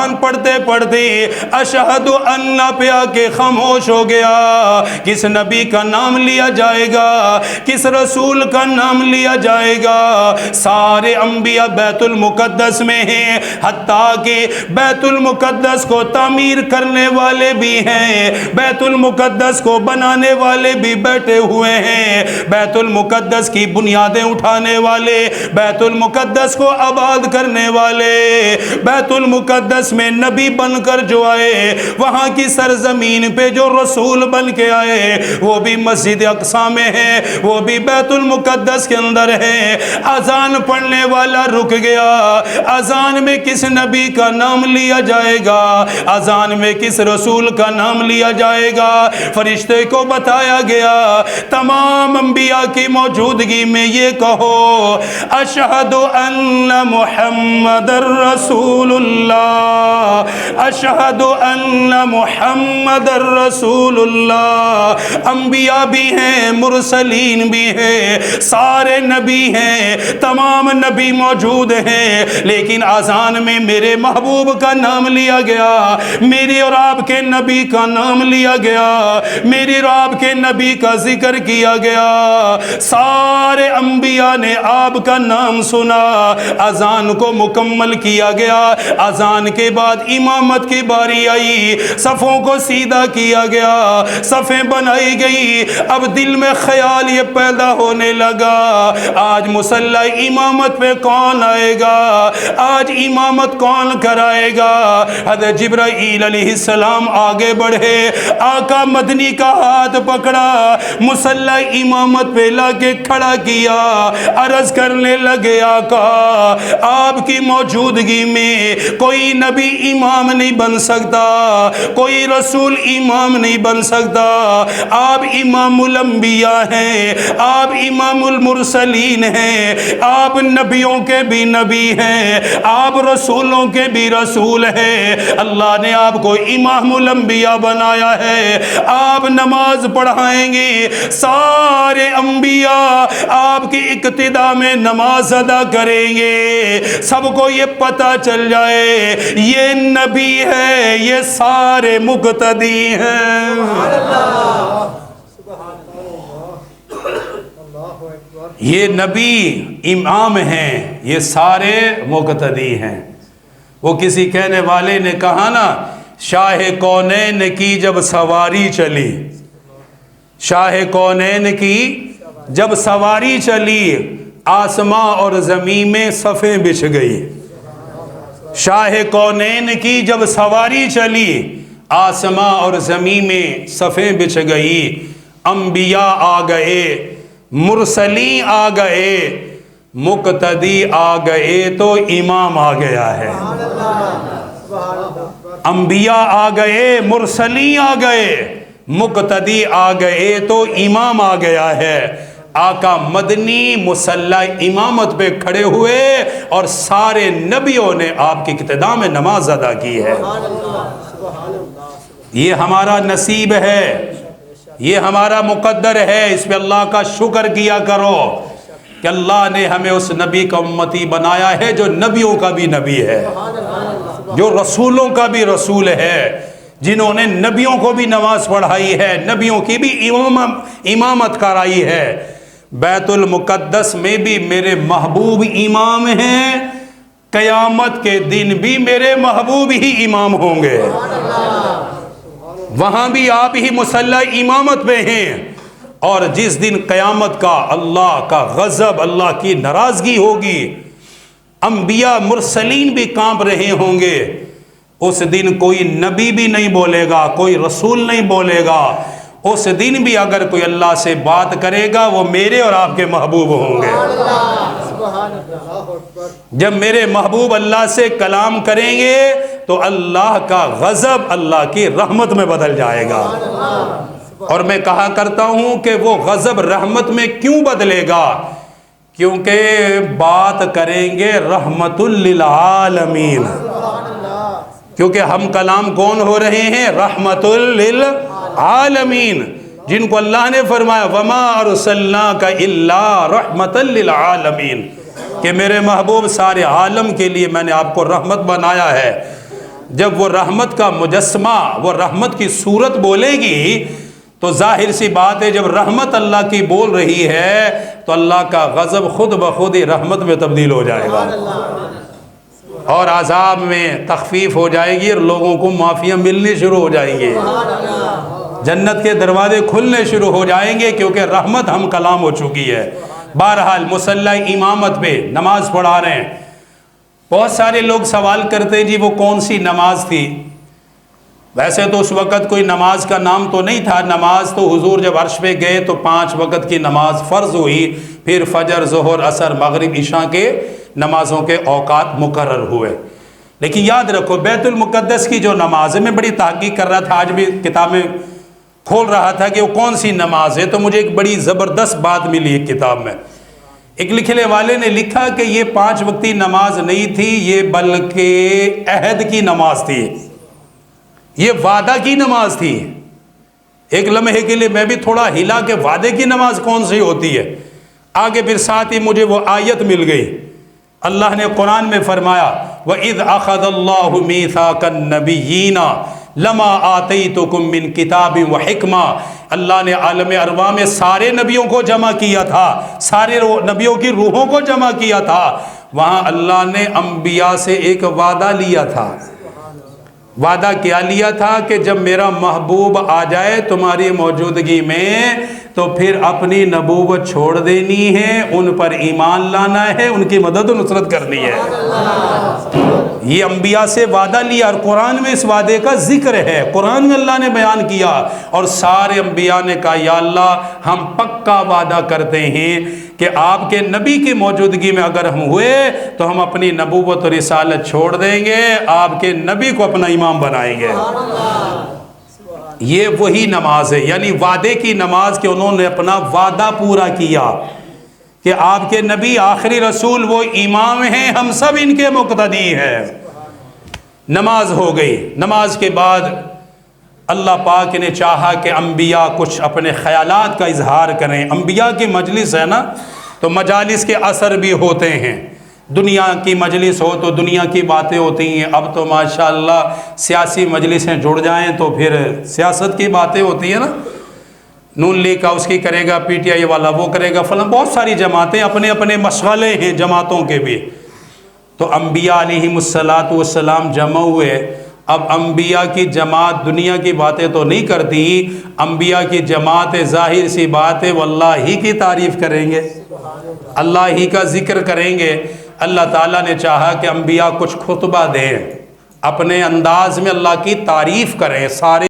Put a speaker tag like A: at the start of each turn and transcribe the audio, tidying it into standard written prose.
A: اذان پڑھتے پڑھتے اشہد ان پہ آ کے خاموش ہو گیا۔ کس نبی کا نام لیا جائے گا، کس رسول کا نام لیا جائے گا؟ سارے انبیاء بیت المقدس میں ہیں، حتیٰ کہ بیت المقدس کو تعمیر کرنے والے بھی ہیں، بیت المقدس کو بنانے والے بھی بیٹھے ہوئے ہیں، بیت المقدس کی بنیادیں اٹھانے والے، بیت المقدس کو آباد کرنے والے، بیت المقدس میں نبی بن کر جو آئے، وہاں کی سرزمین پہ جو رسول بن کے آئے، وہ بھی مسجد اقصی میں ہے، وہ بھی بیت المقدس کے اندر ہے۔ اذان پڑھنے والا رک گیا، اذان میں کس نبی کا نام لیا جائے گا، اذان میں کس رسول کا نام لیا جائے گا؟ فرشتے کو بتایا گیا، تمام انبیاء کی موجودگی میں یہ کہو، اشہد ان محمد رسول اللہ، اشہد ان محمد رسول اللہ۔ انبیاء بھی ہیں، مرسلین بھی ہیں، سارے نبی ہیں، تمام نبی موجود ہیں، لیکن اذان میں میرے محبوب کا نام لیا گیا، میرے اور آپ کے نبی کا نام لیا گیا، میرے اور آپ کے نبی کا ذکر کیا گیا۔ سارے انبیاء نے آپ کا نام سنا، اذان کو مکمل کیا گیا۔ اذان کے بعد امامت کی باری آئی، صفوں کو سیدھا کیا گیا، صفیں بنائی گئی۔ اب دل میں خیال یہ پیدا ہونے لگا، آج مصلی امامت پہ کون آئے گا، آج امامت کون کرائے گا؟ حضرت جبرائیل علیہ السلام آگے بڑھے، آقا مدنی کا ہاتھ پکڑا، مصلی امامت پہ لا کے کھڑا کیا، عرض کرنے لگے، آقا آپ کی موجودگی میں کوئی نبی امام نہیں بن سکتا، کوئی رسول امام نہیں بن سکتا، آپ امام الانبیاء ہیں، آپ امام المرسلین ہیں، آپ نبیوں کے بھی نبی ہیں، آپ رسولوں کے بھی رسول ہیں، اللہ نے آپ کو امام الانبیاء بنایا ہے، آپ نماز پڑھائیں گے، سارے انبیاء آپ کی اقتداء میں نماز ادا کریں گے، سب کو یہ پتہ چل جائے یہ نبی ہے، یہ سارے مقتدی ہیں۔ یہ نبی امام ہیں، یہ سارے مقتدی ہیں۔ وہ کسی کہنے والے نے کہا نا، شاہ کونین کی جب سواری چلی، شاہ کونین کی جب سواری چلی، آسماں اور زمین میں صفیں بچھ گئی۔ شاہ کونین کی جب سواری چلی، آسماں اور زمین میں صفیں بچھ گئی، انبیاء آ گئے، مرسلین آ گئے، مقتدی آ گئے تو امام آ گیا ہے۔ انبیاء آ گئے، مرسلین آ گئے، مقتدی آ گئے تو امام آ گیا ہے۔ آقا مدنی مصلی امامت پہ کھڑے ہوئے اور سارے نبیوں نے آپ کی اقتداء میں نماز ادا کی ہے۔ یہ ہمارا نصیب ہے، یہ ہمارا مقدر ہے، اس پہ اللہ کا شکر کیا کرو کہ اللہ نے ہمیں اس نبی کا امتی بنایا ہے جو نبیوں کا بھی نبی ہے، جو رسولوں کا بھی رسول ہے، جنہوں نے نبیوں کو بھی نماز پڑھائی ہے، نبیوں کی بھی امامت کرائی ہے۔ بیت المقدس میں بھی میرے محبوب امام ہیں، قیامت کے دن بھی میرے محبوب ہی امام ہوں گے، وہاں بھی آپ ہی مصلی امامت پہ ہیں، اور جس دن قیامت کا اللہ کا غضب، اللہ کی ناراضگی ہوگی، انبیاء مرسلین بھی کانپ رہے ہوں گے، اس دن کوئی نبی بھی نہیں بولے گا، کوئی رسول نہیں بولے گا، اس دن بھی اگر کوئی اللہ سے بات کرے گا وہ میرے اور آپ کے محبوب ہوں گے۔ جب میرے محبوب اللہ سے کلام کریں گے تو اللہ کا غضب اللہ کی رحمت میں بدل جائے گا، اور میں کہا کرتا ہوں کہ وہ غضب رحمت میں کیوں بدلے گا؟ کیونکہ بات کریں گے رحمت للعالمین، کیونکہ ہم کلام کون ہو رہے ہیں؟ رحمت للعالمین، جن کو اللہ نے فرمایا وما ارسلناک الا رحمت للعالمین، کہ میرے محبوب سارے عالم کے لیے میں نے آپ کو رحمت بنایا ہے۔ جب وہ رحمت کا مجسمہ، وہ رحمت کی صورت بولے گی تو ظاہر سی بات ہے جب رحمت اللہ کی بول رہی ہے تو اللہ کا غضب خود بخود ہی رحمت میں تبدیل ہو جائے گا اور عذاب میں تخفیف ہو جائے گی اور لوگوں کو معافیاں ملنی شروع ہو جائیں گے، جنت کے دروازے کھلنے شروع ہو جائیں گے کیونکہ رحمت ہم کلام ہو چکی ہے۔ بہرحال مصلی امامت پہ نماز پڑھا رہے ہیں، بہت سارے لوگ سوال کرتے ہیں جی وہ کون سی نماز تھی؟ ویسے تو اس وقت کوئی نماز کا نام تو نہیں تھا، نماز تو حضور جب عرش پہ گئے تو 5 وقت کی نماز فرض ہوئی، پھر فجر، ظہر، عصر، مغرب، عشاء کے نمازوں کے اوقات مقرر ہوئے۔ لیکن یاد رکھو بیت المقدس کی جو نماز ہے، میں بڑی تحقیق کر رہا تھا، آج بھی کتابیں کھول رہا تھا کہ وہ کون سی نماز ہے، تو مجھے ایک بڑی زبردست بات ملی ایک کتاب میں۔ ایک لکھنے والے نے لکھا کہ یہ 5 وقتی نماز نہیں تھی، یہ بلکہ عہد کی نماز تھی، یہ وعدہ کی نماز تھی۔ ایک لمحے کے لیے میں بھی تھوڑا ہلا کہ وعدے کی نماز کون سی ہوتی ہے، آگے پھر ساتھ ہی مجھے وہ آیت مل گئی۔ اللہ نے قرآن میں فرمایا وَإِذْ أَخَذَ اللَّهُ مِيثَاقَ النَّبِيِّينَ لَمَا آتَيْتُكُم مِّن كِتَابٍ وَحِكْمَةٍ، اللہ نے عالم ارواح میں سارے نبیوں کو جمع کیا تھا، سارے نبیوں کی روحوں کو جمع کیا تھا، وہاں اللہ نے انبیاء سے ایک وعدہ لیا تھا۔ وعدہ کیا لیا تھا کہ جب میرا محبوب آ جائے تمہاری موجودگی میں تو پھر اپنی نبوت چھوڑ دینی ہے، ان پر ایمان لانا ہے، ان کی مدد و نصرت کرنی ہے۔ یہ انبیاء سے وعدہ لیا اور قرآن میں اس وعدے کا ذکر ہے، قرآن میں اللہ نے بیان کیا اور سارے انبیاء نے کہا یا اللہ ہم پکا وعدہ کرتے ہیں کہ آپ کے نبی کی موجودگی میں اگر ہم ہوئے تو ہم اپنی نبوت اور رسالت چھوڑ دیں گے، آپ کے نبی کو اپنا امام بنائیں گے۔ یہ وہی نماز ہے، یعنی وعدے کی نماز کہ انہوں نے اپنا وعدہ پورا کیا کہ آپ کے نبی آخری رسول وہ امام ہیں، ہم سب ان کے مقتدی ہیں۔ نماز ہو گئی، نماز کے بعد اللہ پاک نے چاہا کہ انبیاء کچھ اپنے خیالات کا اظہار کریں۔ انبیاء کی مجلس ہے نا تو مجالس کے اثر بھی ہوتے ہیں، دنیا کی مجلس ہو تو دنیا کی باتیں ہوتی ہیں، اب تو ماشاءاللہ سیاسی مجلسیں جڑ جائیں تو پھر سیاست کی باتیں ہوتی ہیں نا، نون لیگ کا اس کی کرے گا، پی ٹی آئی والا وہ کرے گا، فلاں بہت ساری جماعتیں، اپنے اپنے مشغلے ہیں جماعتوں کے بھی۔ تو انبیاء علیہم السلام جمع ہوئے، اب انبیاء کی جماعت دنیا کی باتیں تو نہیں کرتی، انبیاء کی جماعت ظاہر سی بات ہے وہ اللہ ہی کی تعریف کریں گے، اللہ ہی کا ذکر کریں گے۔ اللہ تعالیٰ نے چاہا کہ انبیاء کچھ خطبہ دیں، اپنے انداز میں اللہ کی تعریف کریں، سارے